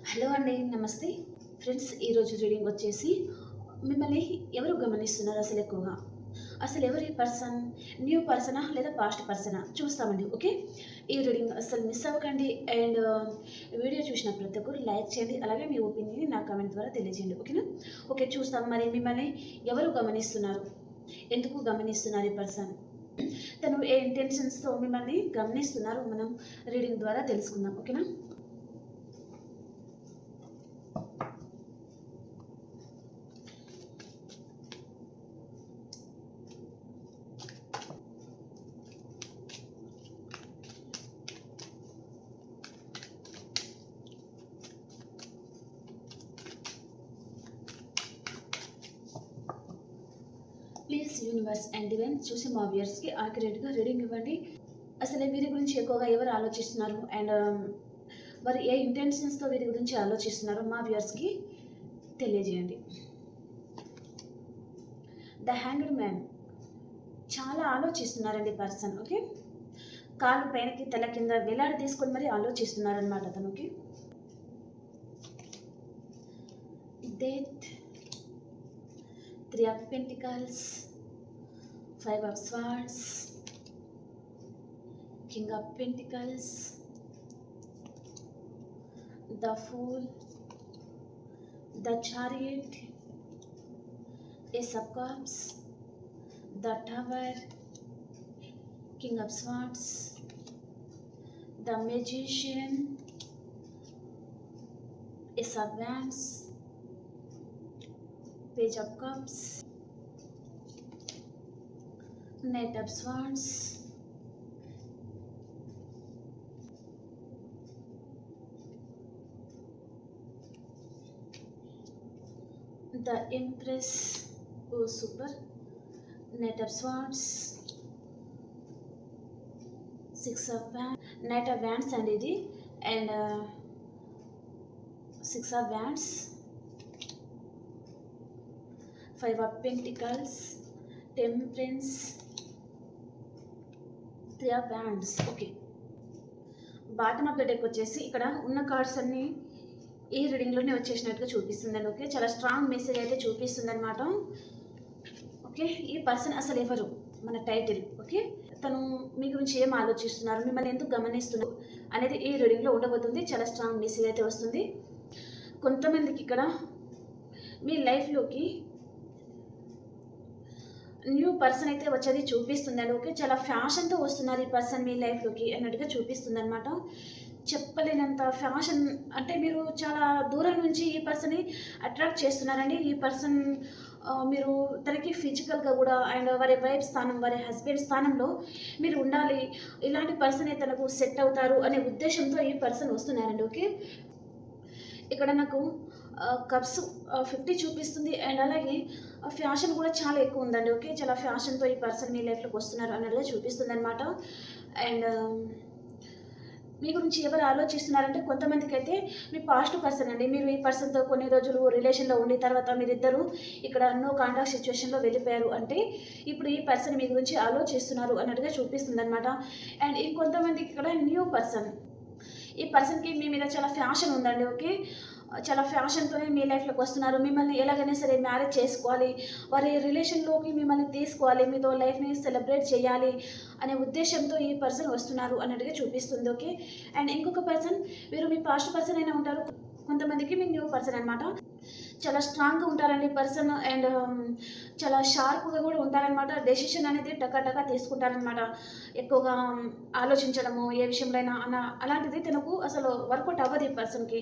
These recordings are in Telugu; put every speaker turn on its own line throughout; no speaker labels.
హలో అండి, నమస్తే ఫ్రెండ్స్. ఈరోజు రీడింగ్ వచ్చేసి మిమ్మల్ని ఎవరు గమనిస్తున్నారు అసలు ఎక్కువగా, అసలు ఎవరు ఈ పర్సన్, న్యూ పర్సనా లేదా పాస్ట్ పర్సనా చూస్తామండి. ఓకే, ఈ రీడింగ్ అసలు మిస్ అవ్వకండి. అండ్ వీడియో చూసిన ప్రతి ఒక్కరు లైక్ చేయండి, అలాగే మీ ఒపీనియన్ నా కామెంట్ ద్వారా తెలియజేయండి. ఓకేనా? ఓకే, చూస్తాం. మరి మిమ్మల్ని ఎవరు గమనిస్తున్నారు, ఎందుకు గమనిస్తున్నారు ఈ పర్సన్, తను ఏ ఇంటెన్షన్స్తో మిమ్మల్ని గమనిస్తున్నారు, మనం రీడింగ్ ద్వారా తెలుసుకుందాం. ఓకేనా? ప్లీజ్ యూనివర్స్ అండ్ డివైన్ చూసి మా వ్యూయర్స్కి యాక్యురేట్గా రీడింగ్ ఇవ్వండి. అసలు వీరి గురించి ఎక్కువగా ఎవరు ఆలోచిస్తున్నారు అండ్ వారు ఏ ఇంటెన్షన్స్తో వీరి గురించి ఆలోచిస్తున్నారో మా వ్యూయర్స్కి తెలియజేయండి. ద హ్యాంగ్డ్ మ్యాన్ చాలా ఆలోచిస్తున్నారండి పర్సన్. ఓకే, కాలు పైనకి తల కింద వేలాడి తీసుకొని మరి ఆలోచిస్తున్నారనమాట తనకి. Death, 3 of Pentacles, 5 of Swords, King of Pentacles, the Fool, the Chariot, Ace of Cups, the Tower, King of Swords, the Magician, Ace of Wands, Page of Cups, Knight of Swords, the Empress, oh super, Knight of Swords, 6 of Wands, Knight of Wands and ఇది and 6 of Wands, 5 of Pentacles, Temperance, 3 of Wands. Okay, bottom of the deck వచ్చేసి ఇక్కడ ఉన్న కార్డ్స్ అన్నీ ఈ రీడింగ్లోనే వచ్చేసినట్టుగా చూపిస్తుందండి. ఓకే, చాలా స్ట్రాంగ్ మెసేజ్ అయితే చూపిస్తుంది అనమాట. ఓకే, ఈ పర్సన్ అసలు ఎవరు, మన టైటిల్. ఓకే, తను మీ గురించి ఏం ఆలోచిస్తున్నారు, మిమ్మల్ని ఎందుకు గమనిస్తున్నారు అనేది ఈ రీడింగ్లో ఉండబోతుంది. చాలా స్ట్రాంగ్ మెసేజ్ అయితే వస్తుంది. కొంతమందికి ఇక్కడ మీ లైఫ్లోకి న్యూ పర్సన్ అయితే వచ్చేది చూపిస్తుందండి. ఓకే, చాలా ఫ్యాషన్తో వస్తున్నారు ఈ పర్సన్ మీ లైఫ్లోకి అన్నట్టుగా చూపిస్తుంది అనమాట. చెప్పలేనంత ఫ్యాషన్, అంటే మీరు చాలా దూరం నుంచి ఈ పర్సన్ని అట్రాక్ట్ చేస్తున్నారండి. ఈ పర్సన్ మీరు తనకి ఫిజికల్గా కూడా అండ్ వారి వైఫ్ స్థానం, వారి హస్బెండ్ స్థానంలో మీరు ఉండాలి, ఇలాంటి పర్సనే తనకు సెట్ అవుతారు అనే ఉద్దేశంతో ఈ పర్సన్ వస్తున్నారండి. ఓకే, ఇక్కడ నాకు కప్స్ 50 చూపిస్తుంది అండ్ అలాగే ఫ్యాషన్ కూడా చాలా ఎక్కువ ఉందండి. ఓకే, చాలా ఫ్యాషన్తో ఈ పర్సన్ మీ లైఫ్లోకి వస్తున్నారు అన్నట్టుగా చూపిస్తుంది అనమాట. అండ్ మీ గురించి ఎవరు ఆలోచిస్తున్నారంటే కొంతమందికి అయితే మీ పాస్ట్ పర్సన్ అండి. మీరు ఈ పర్సన్తో కొన్ని రోజులు రిలేషన్లో ఉండి తర్వాత మీరిద్దరూ ఇక్కడ నో కాంటాక్ట్ సిచ్యువేషన్లో వెళ్ళిపోయారు అంటే ఇప్పుడు ఈ పర్సన్ మీ గురించి ఆలోచిస్తున్నారు అన్నట్టుగా చూపిస్తుంది అనమాట. అండ్ ఇంకొంతమందికి ఇక్కడ న్యూ పర్సన్, ఈ పర్సన్కి మీ మీద చాలా ఫ్యాషన్ ఉందండి. ఓకే, చాలా ఫ్యాషన్తోనే మీ లైఫ్లోకి వస్తున్నారు, మిమ్మల్ని ఎలాగైనా సరే మ్యారేజ్ చేసుకోవాలి, వారి రిలేషన్లోకి మిమ్మల్ని తీసుకోవాలి, మీతో లైఫ్ని సెలబ్రేట్ చేయాలి అనే ఉద్దేశంతో ఈ పర్సన్ వస్తున్నారు అన్నట్టుగా చూపిస్తుంది. ఓకే, అండ్ ఇంకొక పర్సన్, మీరు మీ పాస్ట్ పర్సన్ అయినా ఉంటారు, కొంతమందికి మీ న్యూ పర్సన్ అనమాట. చాలా స్ట్రాంగ్గా ఉంటారండి పర్సన్ అండ్ చాలా షార్ప్గా కూడా ఉంటారనమాట. డెసిషన్ అనేది టకా తీసుకుంటారనమాట. ఎక్కువగా ఆలోచించడము ఏ విషయంలో అయినా అలాంటిది తనకు అసలు వర్కౌట్ అవ్వదు ఈ పర్సన్కి.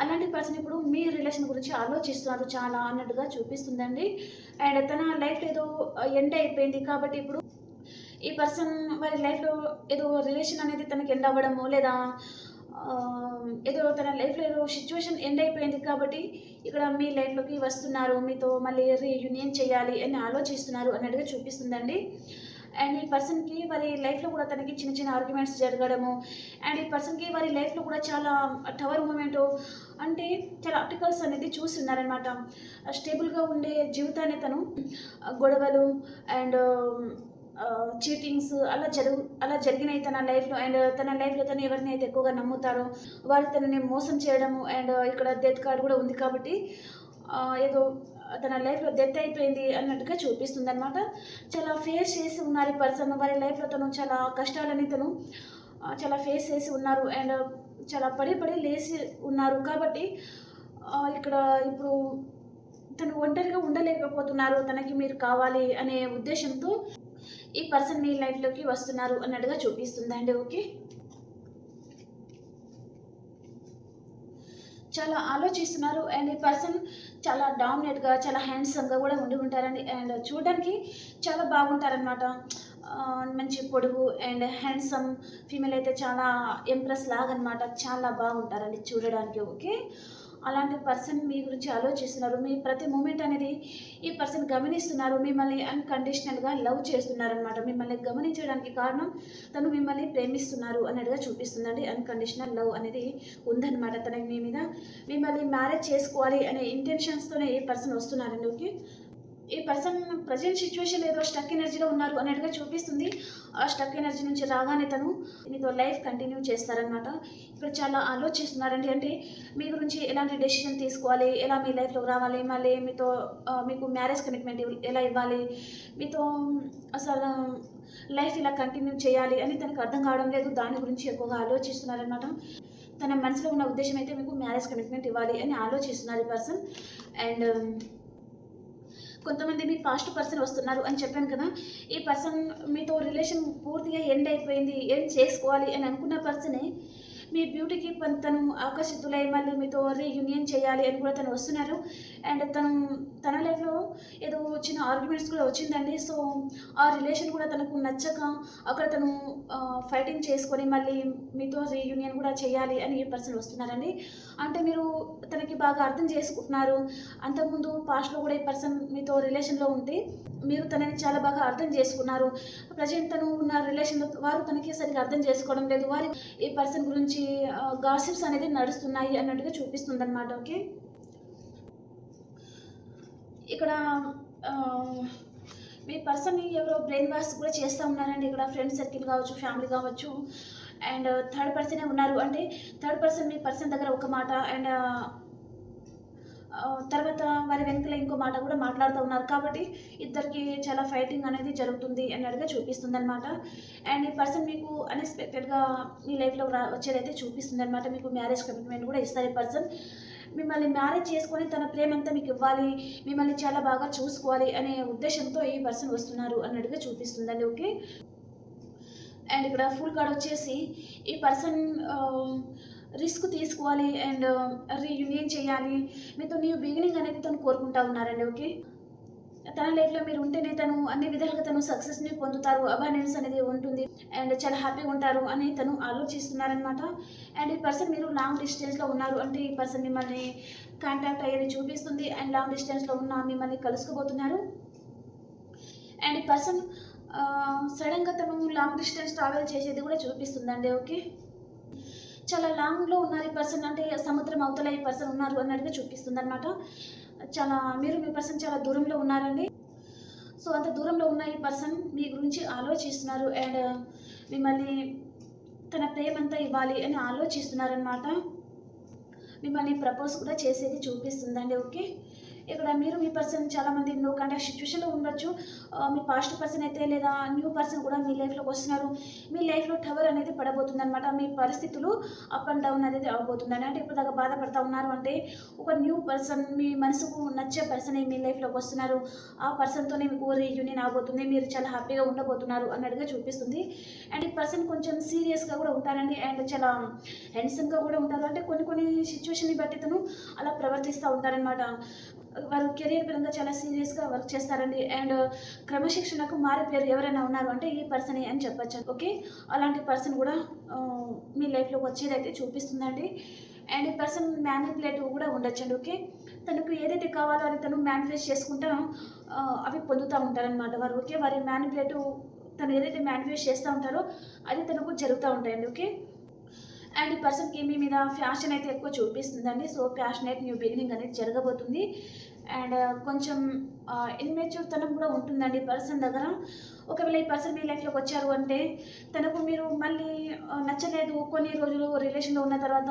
అలాంటి పర్సన్ ఇప్పుడు మీ రిలేషన్ గురించి ఆలోచిస్తున్నారు చాలా అన్నట్టుగా చూపిస్తుందండి. అండ్ తన లైఫ్ ఏదో ఎండ్ అయిపోయింది కాబట్టి ఇప్పుడు ఈ పర్సన్ వారి లైఫ్లో ఏదో రిలేషన్ అనేది తనకి ఎండ్ అవ్వడము లేదా ఏదో తన లైఫ్లో ఏదో సిచ్యువేషన్ ఎండ్ అయిపోయింది కాబట్టి ఇక్కడ మీ లైఫ్లోకి వస్తున్నారు, మీతో మళ్ళీ రీయూనియన్ చేయాలి అని ఆలోచిస్తున్నారు అన్నట్టుగా చూపిస్తుందండి. అండ్ ఈ పర్సన్కి వారి లైఫ్లో కూడా తనకి చిన్న ఆర్గ్యుమెంట్స్ జరగడము అండ్ ఈ పర్సన్కి వారి లైఫ్లో కూడా చాలా టవర్ మూమెంటు, అంటే చాలా ఆర్టికల్స్ అనేది చూస్తున్నారనమాట. స్టేబుల్గా ఉండే జీవితాన్ని తను గొడవలు అండ్ చీటింగ్స్ అలా జరిగినాయి తన లైఫ్లో. అండ్ తన లైఫ్లో తను ఎవరిని అయితే ఎక్కువగా నమ్ముతారో వారు తనని మోసం చేయడము. అండ్ ఇక్కడ డెత్ కార్డ్ కూడా ఉంది కాబట్టి ఏదో తన లైఫ్లో డెత్ అయిపోయింది అన్నట్టుగా చూపిస్తుంది అనమాట. చాలా ఫేస్ చేసి ఉన్నారు ఈ పర్సన్. వారి లైఫ్లో తను చాలా కష్టాలని తను చాలా ఫేస్ చేసి ఉన్నారు. అండ్ చాలా పడి లేచి ఉన్నారు కాబట్టి ఇక్కడ ఇప్పుడు తను ఒంటరిగా ఉండలేకపోతున్నారు. తనకి మీరు కావాలి అనే ఉద్దేశంతో ఈ పర్సన్ మీ లైఫ్లోకి వస్తున్నారు అన్నట్టుగా చూపిస్తుందండి. ఓకే, చాలా ఆలోచిస్తున్నారు. అండ్ ఈ పర్సన్ చాలా డామినేట్గా చాలా హ్యాండ్సమ్గా కూడా ఉండి ఉంటారండి. అండ్ చూడడానికి చాలా బాగుంటారనమాట. మంచి పొడుగు అండ్ హ్యాండ్సమ్ ఫీమేల్ అయితే చాలా ఎంప్రెస్ లాగా అనమాట. చాలా బాగుంటారండి చూడడానికి. ఓకే, అలాంటి పర్సన్ మీ గురించి ఆలోచిస్తున్నారు. మీ ప్రతి మూమెంట్ అనేది ఈ పర్సన్ గమనిస్తున్నారు. మిమ్మల్ని అన్కండిషనల్గా లవ్ చేస్తున్నారనమాట. మిమ్మల్ని గమనించడానికి కారణం తను మిమ్మల్ని ప్రేమిస్తున్నారు అన్నట్టుగా చూపిస్తుందండి. అన్కండిషనల్ లవ్ అనేది ఉందన్నమాట తనకి మీ మీద. మిమ్మల్ని మ్యారేజ్ చేసుకోవాలి అనే ఇంటెన్షన్స్తోనే ఈ పర్సన్ వస్తున్నారండి. ఓకే, ఈ పర్సన్ ప్రజెంట్ సిచ్యువేషన్ ఏదో స్టక్ ఎనర్జీలో ఉన్నారు అన్నట్టుగా చూపిస్తుంది. ఆ స్టక్ ఎనర్జీ నుంచి రాగానే తను మీతో లైఫ్ కంటిన్యూ చేస్తారనమాట. ఇక్కడ చాలా ఆలోచిస్తున్నారండి. అంటే మీ గురించి ఎలాంటి డెసిషన్ తీసుకోవాలి, ఎలా మీ లైఫ్లోకి రావాలి, మళ్ళీ మీతో మీకు మ్యారేజ్ కమిట్మెంట్ ఎలా ఇవ్వాలి, మీతో అసలు లైఫ్ ఇలా కంటిన్యూ చేయాలి అని తనకు అర్థం కావడం లేదు. దాని గురించి ఎక్కువగా ఆలోచిస్తున్నారనమాట. తన మనసులో ఉన్న ఉద్దేశం అయితే మీకు మ్యారేజ్ కమిట్మెంట్ ఇవ్వాలి అని ఆలోచిస్తున్నారు ఈ పర్సన్. అండ్ కొంతమంది మీ పాస్ట్ పర్సన్ వస్తున్నారు అని చెప్పాను కదా. ఈ పర్సన్ మీతో రిలేషన్ పూర్తిగా ఎండ్ అయిపోయింది, ఎండ్ చేసుకోవాలి అని అనుకున్న పర్సనే మీ బ్యూటీకి తను ఆకర్షితులై మళ్ళీ మీతో రీయూనియన్ చేయాలి అని కూడా తను వస్తున్నారు. అండ్ తన లైఫ్లో ఏదో చిన్న ఆర్గ్యుమెంట్స్ కూడా వచ్చిందండి. సో ఆ రిలేషన్ కూడా తనకు నచ్చక అక్కడ తను ఫైటింగ్ చేసుకొని మళ్ళీ మీతో రీయూనియన్ కూడా చేయాలి అని ఈ పర్సన్ వస్తున్నారండి. అంటే మీరు తనకి బాగా అర్థం చేసుకుంటున్నారు. అంతకుముందు పాస్ట్లో కూడా ఈ పర్సన్ మీతో రిలేషన్లో ఉంటే మీరు తనని చాలా బాగా అర్థం చేసుకున్నారు. ప్రజెంట్ తను ఉన్న రిలేషన్లో వారు తనకి సరిగ్గా అర్థం చేసుకోవడం లేదు. వారి ఈ పర్సన్ గురించి గాసిప్స్ అనేది నడుస్తున్నాయి అన్నట్టుగా చూపిస్తుంది అనమాట. ఓకే, ఇక్కడ మీ పర్సన్ని ఎవరో బ్రెయిన్ వాష్ కూడా చేస్తూ ఉన్నారండి. ఇక్కడ ఫ్రెండ్ సర్కిల్ కావచ్చు, ఫ్యామిలీ కావచ్చు, అండ్ థర్డ్ పర్సనే ఉన్నారు. అంటే థర్డ్ పర్సన్ మీ పర్సన్ దగ్గర ఒక మాట అండ్ తర్వాత వారి వెనుకల ఇంకో మాట కూడా మాట్లాడుతూ ఉన్నారు. కాబట్టి ఇద్దరికి చాలా ఫైటింగ్ అనేది జరుగుతుంది అన్నట్టుగా చూపిస్తుంది అనమాట. అండ్ ఈ పర్సన్ మీకు అన్ఎక్స్పెక్టెడ్గా మీ లైఫ్లో వచ్చేదైతే చూపిస్తుంది అనమాట. మీకు మ్యారేజ్ కమిట్మెంట్ కూడా ఇస్తారు ఈ పర్సన్. మిమ్మల్ని మ్యారేజ్ చేసుకొని తన ప్రేమంతా మీకు ఇవ్వాలి, మిమ్మల్ని చాలా బాగా చూసుకోవాలి అనే ఉద్దేశంతో ఈ పర్సన్ వస్తున్నారు అన్నట్టుగా చూపిస్తుందండి. ఓకే, అండ్ ఇక్కడ ఫుల్ కార్డ్ వచ్చేసి ఈ పర్సన్ రిస్క్ తీసుకోవాలి అండ్ రీయూనియన్ చేయాలి, మీతో న్యూ బిగినింగ్ అనేది తను కోరుకుంటా ఉన్నారండి. ఓకే, తన లైఫ్లో మీరు ఉంటేనే తను అన్ని విధాలుగా తను సక్సెస్ని పొందుతారు, అబాండెన్స్ అనేది ఉంటుంది అండ్ చాలా హ్యాపీగా ఉంటారు అని తను ఆలోచిస్తున్నారనమాట. అండ్ ఈ పర్సన్ మీరు లాంగ్ డిస్టెన్స్లో ఉన్నారు అంటే ఈ పర్సన్ మిమ్మల్ని కాంటాక్ట్ అయ్యేది చూపిస్తుంది. అండ్ లాంగ్ డిస్టెన్స్లో ఉన్న మిమ్మల్ని కలుసుకోబోతున్నారు. అండ్ ఈ పర్సన్ సడన్గా తను లాంగ్ డిస్టెన్స్ ట్రావెల్ చేసేది కూడా చూపిస్తుందండి. ఓకే, చాలా లాంగ్లో ఉన్నారు ఈ పర్సన్. అంటే సముద్రం అవతల ఈ పర్సన్ ఉన్నారు అన్నట్టుగా చూపిస్తుంది అనమాట. మీరు మీ పర్సన్ చాలా దూరంలో ఉన్నారండి. సో అంత దూరంలో ఉన్న ఈ పర్సన్ మీ గురించి ఆలోచిస్తున్నారు అండ్ మిమ్మల్ని తన ప్రేమంతా ఇవ్వాలి అని ఆలోచిస్తున్నారనమాట. మిమ్మల్ని ప్రపోజ్ కూడా చేసేది చూపిస్తుందండి. ఓకే, ఇక్కడ మీరు మీ పర్సన్ చాలామంది నో కాంటాక్ట్ సిచ్యువేషన్లో ఉండొచ్చు. మీ పాస్ట్ పర్సన్ అయితే లేదా న్యూ పర్సన్ కూడా మీ లైఫ్లోకి వస్తున్నారు. మీ లైఫ్లో టవర్ అనేది పడబోతుంది అనమాట. మీ పరిస్థితులు అప్ అండ్ డౌన్ అనేది అవ్వబోతుందండి. అంటే ఇప్పుడు దాకా బాధపడతా ఉన్నారు అంటే ఒక న్యూ పర్సన్ మీ మనసుకు నచ్చే పర్సన్ మీ లైఫ్లోకి వస్తున్నారు. ఆ పర్సన్తోనే మీకు రీయూనియన్ అవబోతుంది. మీరు చాలా హ్యాపీగా ఉండబోతున్నారు అన్నట్టుగా చూపిస్తుంది. అండ్ ఈ పర్సన్ కొంచెం సీరియస్గా కూడా ఉంటారండి అండ్ చాలా హ్యాండ్సమ్గా కూడా ఉంటారు. అంటే కొన్ని సిచ్యువేషన్ని బట్టి తను అలా ప్రవర్తిస్తూ ఉంటారనమాట. వారు కెరీర్ పరంగా చాలా సీరియస్గా వర్క్ చేస్తారండి అండ్ క్రమశిక్షణకు మారే పేరు ఎవరైనా ఉన్నారు అంటే ఈ పర్సనే అని చెప్పచ్చు. ఓకే, అలాంటి పర్సన్ కూడా మీ లైఫ్లోకి వచ్చేదైతే చూపిస్తుందండి. అండ్ ఈ పర్సన్ మ్యానిపులేటివ్ కూడా ఉండొచ్చండి. ఓకే, తనకు ఏదైతే కావాలో అది తను మ్యానిఫెస్ట్ చేసుకుంటా అవి పొందుతూ ఉంటారనమాట వారు. ఓకే, వారి మ్యానిపులేటివ్ తను ఏదైతే మ్యానిఫెస్ట్ చేస్తూ ఉంటారో అది తనకు జరుగుతూ ఉంటాయండి. ఓకే, అండ్ ఈ పర్సన్కి మీ మీద ఫ్యాషన్ అయితే ఎక్కువ చూపిస్తుందండి. సో ప్యాషనేట్ న్యూ బిగినింగ్ అనేది జరగబోతుంది. అండ్ కొంచెం ఇన్మెచ్యూర్ తనం కూడా ఉంటుందండి ఈ పర్సన్ దగ్గర. ఒకవేళ ఈ పర్సన్ మీ లైఫ్లోకి వచ్చారు అంటే తనకు మీరు మళ్ళీ నచ్చలేదు కొన్ని రోజులు రిలేషన్లో ఉన్న తర్వాత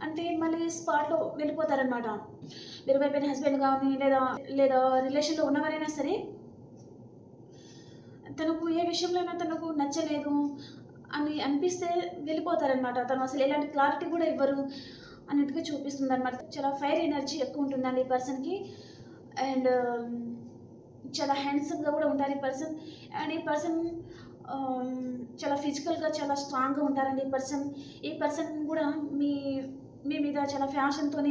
అంటే మళ్ళీ స్పాట్లో వెళ్ళిపోతారనమాట. మీరు వైపు హస్బెండ్ కానీ లేదా లేదా రిలేషన్లో ఉన్నవారైనా సరే తనకు ఏ విషయంలో అయినా తనకు నచ్చలేదు అని అనిపిస్తే వెళ్ళిపోతారనమాట. తను అసలు ఎలాంటి క్లారిటీ కూడా ఇవ్వరు అన్నట్టుగా చూపిస్తుంది అనమాట. చాలా ఫైర్ ఎనర్జీ ఎక్కువ ఉంటుందండి ఈ పర్సన్కి. అండ్ చాలా హ్యాండ్సమ్గా కూడా ఉంటారు ఈ పర్సన్. అండ్ ఈ పర్సన్ చాలా ఫిజికల్గా చాలా స్ట్రాంగ్గా ఉంటారండి ఈ పర్సన్ కూడా మీ మీ మీద చాలా ఫ్యాషన్తో.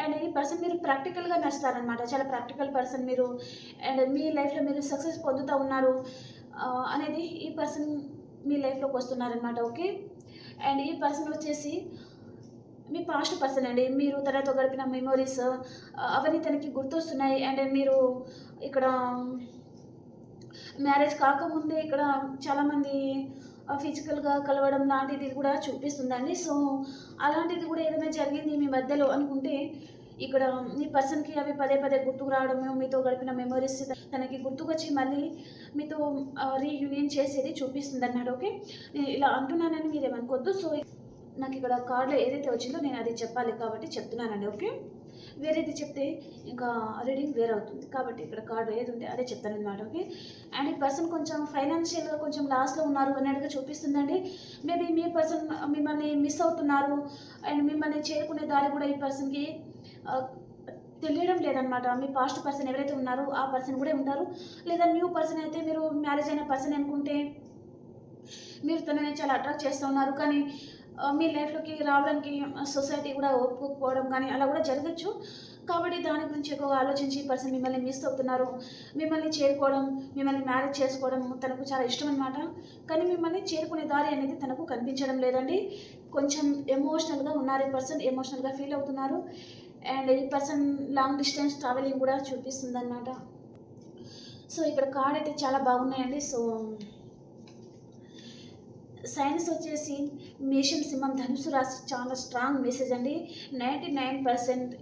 అండ్ ఈ పర్సన్ మీరు ప్రాక్టికల్గా నచ్చుతారనమాట. చాలా ప్రాక్టికల్ పర్సన్ మీరు. అండ్ మీ లైఫ్లో మీరు సక్సెస్ పొందుతూ ఉన్నారు అనేది ఈ పర్సన్ మీ లైఫ్లోకి వస్తున్నారనమాట. ఓకే. అండ్ ఈ పర్సన్ వచ్చేసి మీ పాస్ట్ పర్సన్ అండి. మీరు తనతో గడిపిన మెమొరీస్ అవన్నీ తనకి గుర్తొస్తున్నాయి. అండ్ మీరు ఇక్కడ మ్యారేజ్ కాకముందే ఇక్కడ చాలామంది ఫిజికల్గా కలవడం లాంటిది కూడా చూపిస్తుందండి. సో అలాంటిది కూడా ఏదైనా జరిగింది మీ మధ్యలో అనుకుంటే ఇక్కడ ఈ పర్సన్కి అవి పదే పదే గుర్తుకు రావడము, మీతో గడిపిన మెమొరీస్ తనకి గుర్తుకొచ్చి మళ్ళీ మీతో రీయూనియన్ చేసేది చూపిస్తుంది అన్నాడు. ఓకే. నేను ఇలా అంటున్నానని మీరు ఏమనుకోవద్దు. సో నాకు ఇక్కడ కార్డులో ఏదైతే వచ్చిందో నేను అది చెప్పాలి కాబట్టి చెప్తున్నానండి. ఓకే. వేరేది చెప్తే ఇంకా రీడింగ్ వేరే అవుతుంది కాబట్టి ఇక్కడ కార్డు ఏది ఉంటే అదే చెప్తాను అనమాట. ఓకే. అండ్ ఈ పర్సన్ కొంచెం ఫైనాన్షియల్గా కొంచెం లాస్లో ఉన్నారు అన్నట్టుగా చూపిస్తుందండి. మేబీ మీ పర్సన్ మిమ్మల్ని మిస్ అవుతున్నారు అండ్ మిమ్మల్ని చేరుకునే దారి కూడా ఈ పర్సన్కి తెలియడం లేదనమాట. మీ పాస్ట్ పర్సన్ ఎవరైతే ఉన్నారో ఆ పర్సన్ కూడా ఉంటారు. లేదా న్యూ పర్సన్ అయితే మీరు మ్యారేజ్ అయిన పర్సన్ అనుకుంటే మీరు తనని చాలా అట్రాక్ట్ చేస్తూ ఉన్నారు. కానీ మీ లైఫ్లోకి రావడానికి సొసైటీ కూడా ఒప్పుకోవడం కానీ అలా కూడా జరగచ్చు. కాబట్టి దాని గురించి ఎక్కువ ఆలోచించి పర్సన్ మిమ్మల్ని మిస్ అవుతున్నారు. మిమ్మల్ని చేరుకోవడం, మిమ్మల్ని మ్యారేజ్ చేసుకోవడం తనకు చాలా ఇష్టం అనమాట. కానీ మిమ్మల్ని చేరుకునే దారి అనేది తనకు కనిపించడం లేదండి. కొంచెం ఎమోషనల్గా ఉన్నారు ఈ పర్సన్. ఎమోషనల్గా ఫీల్ అవుతున్నారు. అండ్ ఈ పర్సన్ లాంగ్ డిస్టెన్స్ ట్రావెలింగ్ కూడా చూపిస్తుంది అనమాట. సో ఇక్కడ కార్డ్ అయితే చాలా బాగున్నాయండి. సో సైన్స్ వచ్చేసి మేషం, సింహం, ధనుసు రాశి చాలా స్ట్రాంగ్ మెసేజ్ అండి. 99%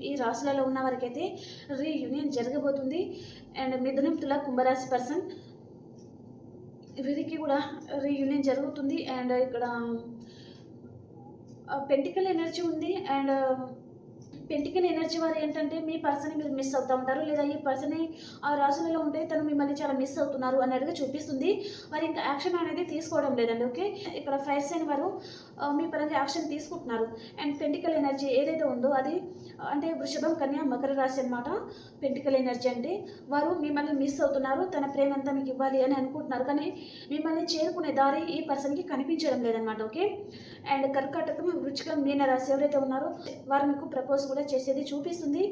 ఈ రాశులలో ఉన్న వారికైతే రీయూనియన్ జరగబోతుంది. అండ్ మిథునం, తుల, కుంభరాశి పర్సన్ వీరికి కూడా రీయూనియన్ జరుగుతుంది. అండ్ ఇక్కడ పెంటికల్ ఎనర్జీ ఉంది. అండ్ పెంటికల్ ఎనర్జీ వారు ఏంటంటే మీ పర్సన్ని మీరు మిస్ అవుతూ ఉంటారు, లేదా ఈ పర్సన్ ఆ రాశులలో ఉంటే తను మిమ్మల్ని చాలా మిస్ అవుతున్నారు అన్నట్టుగా చూపిస్తుంది. వారు ఇంకా యాక్షన్ అనేది తీసుకోవడం లేదండి. ఓకే. ఇక్కడ ఫైర్ సైన్ వారు మీ పరంగా యాక్షన్ తీసుకుంటున్నారు. అండ్ పెంటికల్ ఎనర్జీ ఏదైతే ఉందో అది అంటే వృషభం, కన్య, మకర రాశి అనమాట. పెంటికల్ ఎనర్జీ అంటే వారు మిమ్మల్ని మిస్ అవుతున్నారు, తన ప్రేమ అంతా మీకు ఇవ్వాలి అని అనుకుంటున్నారు. కానీ మిమ్మల్ని చేరుకునే దారి ఈ పర్సన్కి కనిపించడం లేదనమాట. ఓకే. అండ్ కర్కాటకం, వృచ్చికం, మీన రాశి ఎవరైతే ఉన్నారో వారు మీకు ప్రపోజ్ కూడా చేసేది చూపిస్తుంది.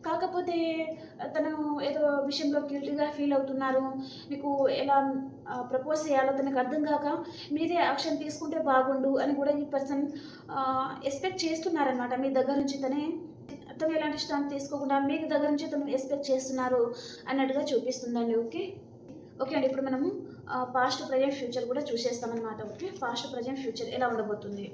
కాకపోతే తను ఏదో విషయంలో గిల్టీగా ఫీల్ అవుతున్నారు. మీకు ఎలా ప్రపోజ్ చేయాలో తనకు అర్థం కాక మీరే యాక్షన్ తీసుకుంటే బాగుండు అని కూడా ఈ పర్సన్ ఎక్స్పెక్ట్ చేస్తున్నారనమాట. మీ దగ్గర నుంచి తను ఎలాంటి స్టాంప్ తీసుకోకుండా మీ దగ్గర నుంచి తను ఎక్స్పెక్ట్ చేస్తున్నారు అన్నట్టుగా చూపిస్తుందండి. ఓకే. ఓకే అండి. ఇప్పుడు మనము పాస్ట్, ప్రజెంట్, ఫ్యూచర్ కూడా చూసేస్తామన్నమాట. ఓకే. పాస్ట్, ప్రజెంట్, ఫ్యూచర్ ఎలా ఉండబోతుంది.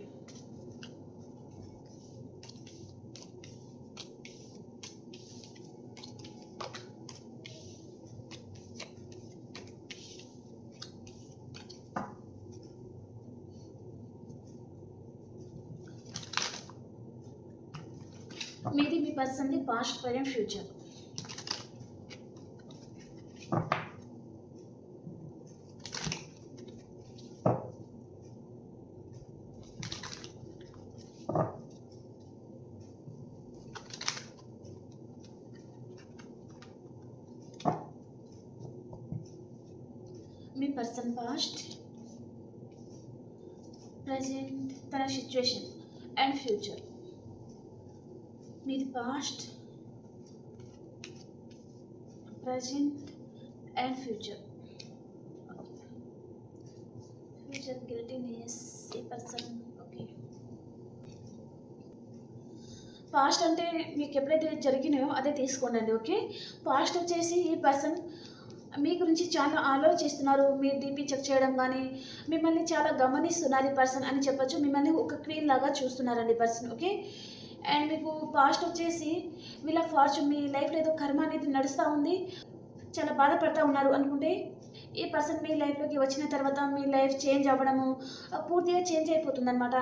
మీది మీ పర్సన్ది పాస్ట్, ప్రజెంట్, ఫ్యూచర్. మీ పర్సన్ పాస్ట్, ప్రజెంట్ తన సిచ్యువేషన్ అండ్ ఫ్యూచర్. మీది past, present and future. Future guiltiness ఈ పర్సన్. ఓకే. పాస్ట్ అంటే మీకు ఎప్పుడైతే జరిగినాయో అదే తీసుకోండి. ఓకే. పాస్ట్ వచ్చేసి ఈ పర్సన్ మీ గురించి చాలా ఆలోచిస్తున్నారు. మీ డీపీ చెక్ చేయడం కానీ మిమ్మల్ని చాలా గమనిస్తున్నారు ఈ పర్సన్ అని చెప్పొచ్చు. మిమ్మల్ని ఒక క్వీన్ లాగా చూస్తున్నారండి పర్సన్. ఓకే. అండ్ మీకు పాస్ట్ వచ్చేసి వీళ్ళ ఫార్చ్యూన్ మీ లైఫ్లో ఏదో కర్మ అనేది నడుస్తూ ఉంది, చాలా బాధపడతా ఉన్నారు అనుకుంటే ఈ పర్సన్ మీ లైఫ్లోకి వచ్చిన తర్వాత మీ లైఫ్ చేంజ్ అవ్వడము పూర్తిగా చేంజ్ అయిపోతుంది అనమాట.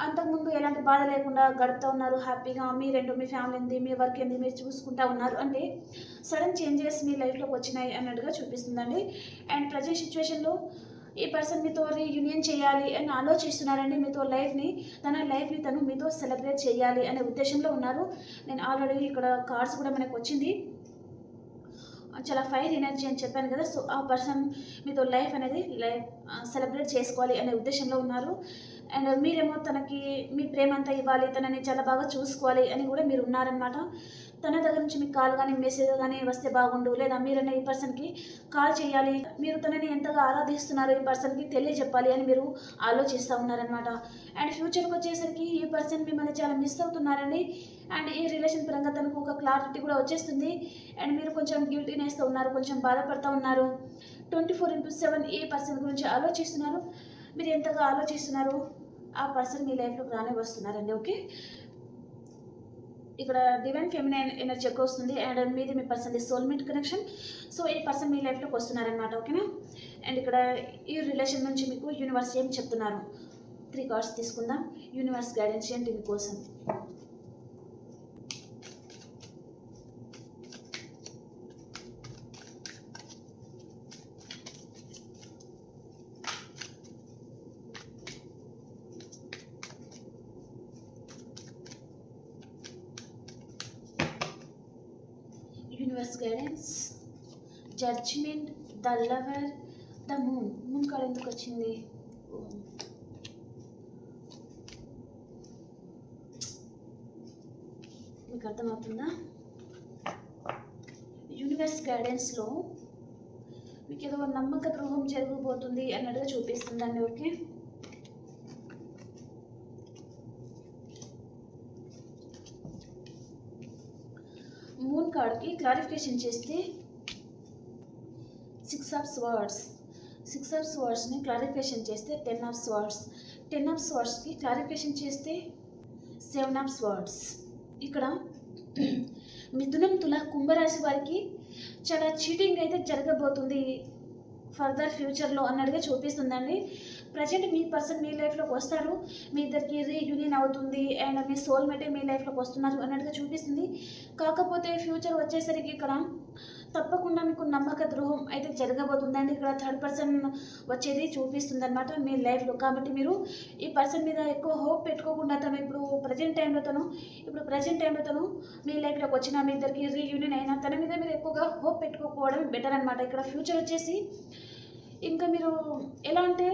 అంతకుముందు ఎలాంటి బాధ లేకుండా గడుపుతూ ఉన్నారు హ్యాపీగా, మీరేంటో మీ ఫ్యామిలీ ఏంది, మీ వర్క్ ఏంది మీరు చూసుకుంటూ ఉన్నారు. అంటే సడన్ చేంజెస్ మీ లైఫ్లోకి వచ్చినాయి అన్నట్టుగా చూపిస్తుందండి. అండ్ ప్రజెంట్ సిచ్యువేషన్లో ఈ పర్సన్ మీతో రీయూనియన్ చేయాలి అని ఆలోచిస్తున్నారండి. మీతో తన లైఫ్ని తను మీతో సెలబ్రేట్ చేయాలి అనే ఉద్దేశంలో ఉన్నారు. నేను ఆల్రెడీ ఇక్కడ కార్డ్స్ కూడా మనకు వచ్చింది, చాలా ఫైర్ ఎనర్జీ అని చెప్పాను కదా. సో ఆ పర్సన్ మీతో లైఫ్ సెలబ్రేట్ చేసుకోవాలి అనే ఉద్దేశంలో ఉన్నారు. అండ్ మీరేమో తనకి మీ ప్రేమ అంతా ఇవ్వాలి, తనని చాలా బాగా చూసుకోవాలి అని కూడా మీరు ఉన్నారనమాట. తన దగ్గర నుంచి మీకు కాల్ కానీ మెసేజ్ కానీ వస్తే బాగుండు, లేదా మీరన్న ఈ పర్సన్కి కాల్ చేయాలి, మీరు తనని ఎంతగా ఆరాధిస్తున్నారో ఈ పర్సన్కి తెలియజెప్పాలి అని మీరు ఆలోచిస్తూ ఉన్నారనమాట. అండ్ ఫ్యూచర్కి వచ్చేసరికి ఈ పర్సన్ మిమ్మల్ని చాలా మిస్ అవుతున్నారండి. అండ్ ఈ రిలేషన్ పరంగా తనకు ఒక క్లారిటీ కూడా వచ్చేస్తుంది. అండ్ మీరు కొంచెం గిల్టీనెస్తో ఉన్నారు, కొంచెం బాధపడుతూ ఉన్నారు. 24/7 ఈ పర్సన్ గురించి ఆలోచిస్తున్నారు. మీరు ఎంతగా ఆలోచిస్తున్నారు ఆ పర్సన్ మీ లైఫ్లోకి రానే వస్తున్నారండి. ఓకే, ఇక్కడ డివైన్ ఫెమినైన్ ఎనర్జీ ఎక్కువ వస్తుంది. అండ్ మీది మీ పర్సన్ సోల్మేట్ కనెక్షన్. సో ఈ పర్సన్ మీ లైఫ్లోకి వస్తున్నారనమాట. ఓకేనా. అండ్ ఇక్కడ ఈ రిలేషన్ నుంచి మీకు యూనివర్స్ ఏం చెప్తున్నారు, 3 కార్డ్స్ తీసుకుందాం. యూనివర్స్ గైడెన్స్ ఏంటి మీకోసం. Universe guidance, judgement, the lover, the moon card ఎందుకు వచ్చింది? మీకు అర్థమవుతుందా? యూనివర్స్ గైడెన్స్లో మీకు ఏదో నమ్మక ద్రోహం జరగబోతుంది అన్నట్టుగా చూపిస్తుందండి. ఓకే, మూన్ కార్డ్కి క్లారిఫికేషన్ చేస్తే 6 ఆఫ్ స్వర్డ్స్ని క్లారిఫికేషన్ చేస్తే 10 ఆఫ్ స్వర్డ్స్, 10 ఆఫ్ స్వర్డ్స్కి క్లారిఫికేషన్ చేస్తే 7 ఆఫ్ స్వర్డ్స్. ఇక్కడ మిథునం, తుల, కుంభరాశి వారికి చాలా చీటింగ్ అయితే జరగబోతుంది ఫర్దర్ ఫ్యూచర్లో అన్నట్టుగా చూపిస్తుందండి. ప్రజెంట్ మీ పర్సన్ మీ లైఫ్లోకి వస్తారు, మీ ఇద్దరికి రీయూనియన్ అవుతుంది, అండ్ మీ సోల్మేటే మీ లైఫ్లోకి వస్తున్నారు అన్నట్టుగా చూపిస్తుంది. కాకపోతే ఫ్యూచర్ వచ్చేసరికి ఇక్కడ తప్పకుండా మీకు నమ్మక ద్రోహం అయితే జరగబోతుందండి. ఇక్కడ థర్డ్ పర్సన్ వచ్చేది చూపిస్తుంది అనమాట మీ లైఫ్లో. కాబట్టి మీరు ఈ పర్సన్ మీద ఎక్కువ హోప్ పెట్టుకోకుండా తను ఇప్పుడు ప్రజెంట్ టైంలో తను మీ లైఫ్లోకి వచ్చిన మీ ఇద్దరికి రీయూనియన్ అయినా తన మీద మీరు ఎక్కువగా హోప్ పెట్టుకోకపోవడం బెటర్ అనమాట. ఇక్కడ ఫ్యూచర్ వచ్చేసి ఇంకా మీరు ఎలా అంటే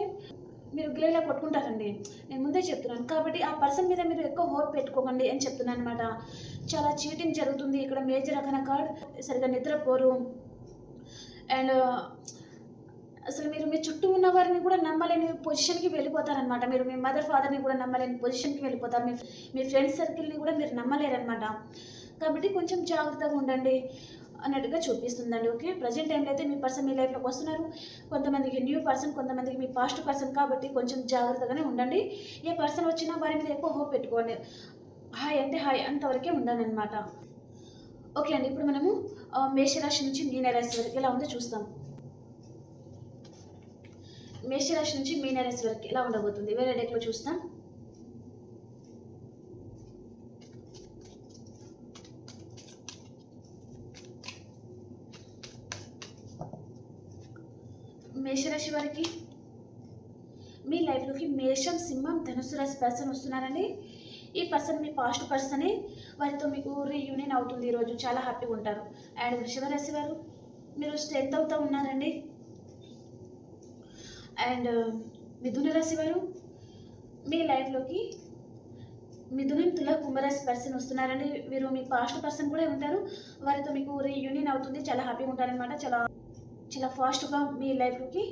మీరు గిలేలా కొట్టుకుంటారండి, నేను ముందే చెప్తున్నాను. కాబట్టి ఆ పర్సన్ మీద మీరు ఎక్కువ హోప్ పెట్టుకోకండి అని చెప్తున్నాను అనమాట. చాలా చీటింగ్ జరుగుతుంది. ఇక్కడ మేజర్ రకన కార్డ్, సరిగా నిద్రపోరు. అండ్ అసలు మీరు మీ చుట్టూ ఉన్న వారిని కూడా నమ్మలేని పొజిషన్కి వెళ్ళిపోతారనమాట. మీరు మీ మదర్ ఫాదర్ని కూడా నమ్మలేని పొజిషన్కి వెళ్ళిపోతారు. మీ ఫ్రెండ్స్ సర్కిల్ని కూడా మీరు నమ్మలేరనమాట. కాబట్టి కొంచెం జాగ్రత్తగా ఉండండి అన్నట్టుగా చూపిస్తుందండి. ఓకే, ప్రజెంట్ టైంలో అయితే మీ పర్సన్ మీ లైఫ్లోకి వస్తున్నారు. కొంతమందికి న్యూ పర్సన్, కొంతమందికి మీ పాస్ట్ పర్సన్. కాబట్టి కొంచెం జాగ్రత్తగానే ఉండండి. ఏ పర్సన్ వచ్చినా వారి మీద ఎక్కువ హోప్ పెట్టుకోండి. హాయ్ అంటే హాయ్ అంతవరకే ఉండండి అనమాట. ఓకే అండి, ఇప్పుడు మనము మేషరాశి నుంచి మీనరాశి వరకు ఎలా ఉందో చూస్తాం. మేషరాశి నుంచి మీనరాశి వరకు ఎలా ఉండబోతుంది వేరే డెక్లో చూస్తాం. మేషరాశి వారికి మీ లైఫ్లోకి మేషం, సింహం, ధనుసు రాశి పర్సన్ వస్తున్నారండి. ఈ పర్సన్ మీ పాస్ట్ పర్సనే, వారితో మీకు రీయూనియన్ అవుతుంది ఈరోజు, చాలా హ్యాపీగా ఉంటారు. అండ్ వృషభ రాశి వారు మీరు స్ట్రెంత్ అవుతూ ఉన్నారండి. అండ్ మిథున రాశి వారు మీ లైఫ్లోకి మిథునం, తుల, కుంభరాశి పర్సన్ వస్తున్నారండి. వీరు మీ పాస్ట్ పర్సన్ కూడా ఉంటారు, వారితో మీకు రీయూనియన్ అవుతుంది, చాలా హ్యాపీగా ఉంటారనమాట. చాలా ఫాస్ట్గా మీ లైఫ్లోకి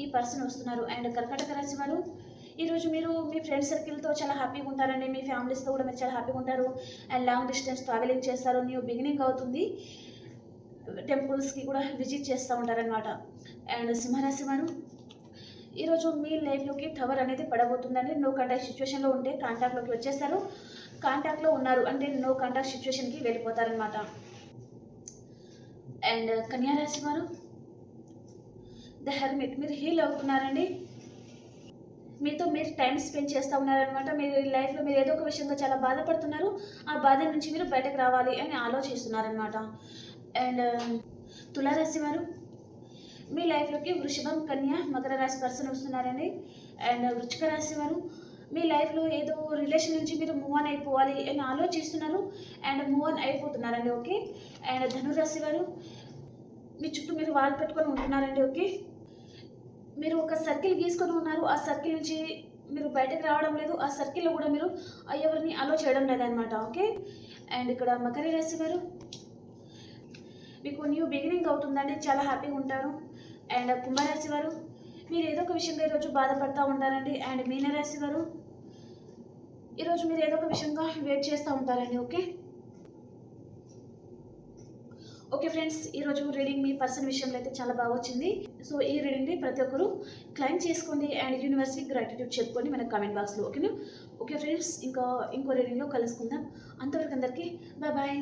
ఈ పర్సన్ వస్తున్నారు. అండ్ కర్కాటక రాశి వారు ఈరోజు మీరు మీ ఫ్రెండ్స్ సర్కిల్తో చాలా హ్యాపీగా ఉంటారండి. మీ ఫ్యామిలీస్తో కూడా మీరు చాలా హ్యాపీగా ఉంటారు. అండ్ లాంగ్ డిస్టెన్స్ ట్రావెలింగ్ చేస్తారు, న్యూ బిగినింగ్ అవుతుంది, టెంపుల్స్కి కూడా విజిట్ చేస్తూ ఉంటారనమాట. అండ్ సింహరాశి వారు ఈరోజు మీ లైఫ్లోకి టవర్ అనేది పడబోతుందండి. నో కాంటాక్ట్ సిచ్యువేషన్లో ఉంటే కాంటాక్ట్లోకి వచ్చేస్తారు. కాంటాక్ట్లో ఉన్నారు అంటే నో కాంటాక్ట్ సిచ్యువేషన్కి వెళ్ళిపోతారనమాట. అండ్ కన్యా రాశి వారు ద హెర్మిట్, మీరు హీల్ అవుతున్నారండి. మీతో మీరు టైం స్పెండ్ చేస్తూ ఉన్నారనమాట. మీరు లైఫ్లో మీరు ఏదో ఒక విషయంగా చాలా బాధపడుతున్నారు. ఆ బాధ నుంచి మీరు బయటకు రావాలి అని ఆలోచిస్తున్నారనమాట. అండ్ తులారాశి వారు మీ లైఫ్లోకి వృషభం, కన్య, మకర రాశి పర్సన్ వస్తున్నారండి. అండ్ వృశ్చిక రాశి వారు మీ లైఫ్లో ఏదో రిలేషన్ నుంచి మీరు మూవ్ ఆన్ అయిపోవాలి అని ఆలోచిస్తున్నారు అండ్ మూవ్ ఆన్ అయిపోతున్నారండి. ఓకే. అండ్ ధనురాశి వారు మీ చుట్టూ మీరు వాల్ పెట్టుకొని ఉంటున్నారండి. ఓకే. మీరు ఒక సర్కిల్ గీసుకొని ఉన్నారు. ఆ సర్కిల్ నుంచి మీరు బయటకు రావడం లేదు. ఆ సర్కిల్లో కూడా మీరు ఎవరిని అలో చేయడం లేదనమాట. ఓకే. అండ్ ఇక్కడ మకర రాశి వారు మీకు న్యూ బిగినింగ్ అవుతుందండి. చాలా హ్యాపీగా ఉంటారు. అండ్ కుంభరాశి వారు మీరు ఏదో ఒక విషయంగా ఈరోజు బాధపడుతూ ఉంటారండి. అండ్ మీనరాశి వారు ఈరోజు మీరు ఏదో ఒక విషయంగా వెయిట్ చేస్తూ ఉంటారండి. ఓకే. ఓకే ఫ్రెండ్స్, ఈరోజు రీడింగ్ మీ పర్సన్ విషయంలో అయితే చాలా బాగా వచ్చింది. సో ఈ రీడింగ్ని ప్రతి ఒక్కరు క్లైమ్ చేసుకోండి అండ్ యూనివర్స్కి గ్రాటిట్యూడ్ చెప్పుకోండి మన కామెంట్ బాక్స్లో. ఓకేనా. ఓకే ఫ్రెండ్స్, ఇంకో రీడింగ్లో కలుసుకుందాం. అంతవరకు అందరికీ బాయ్.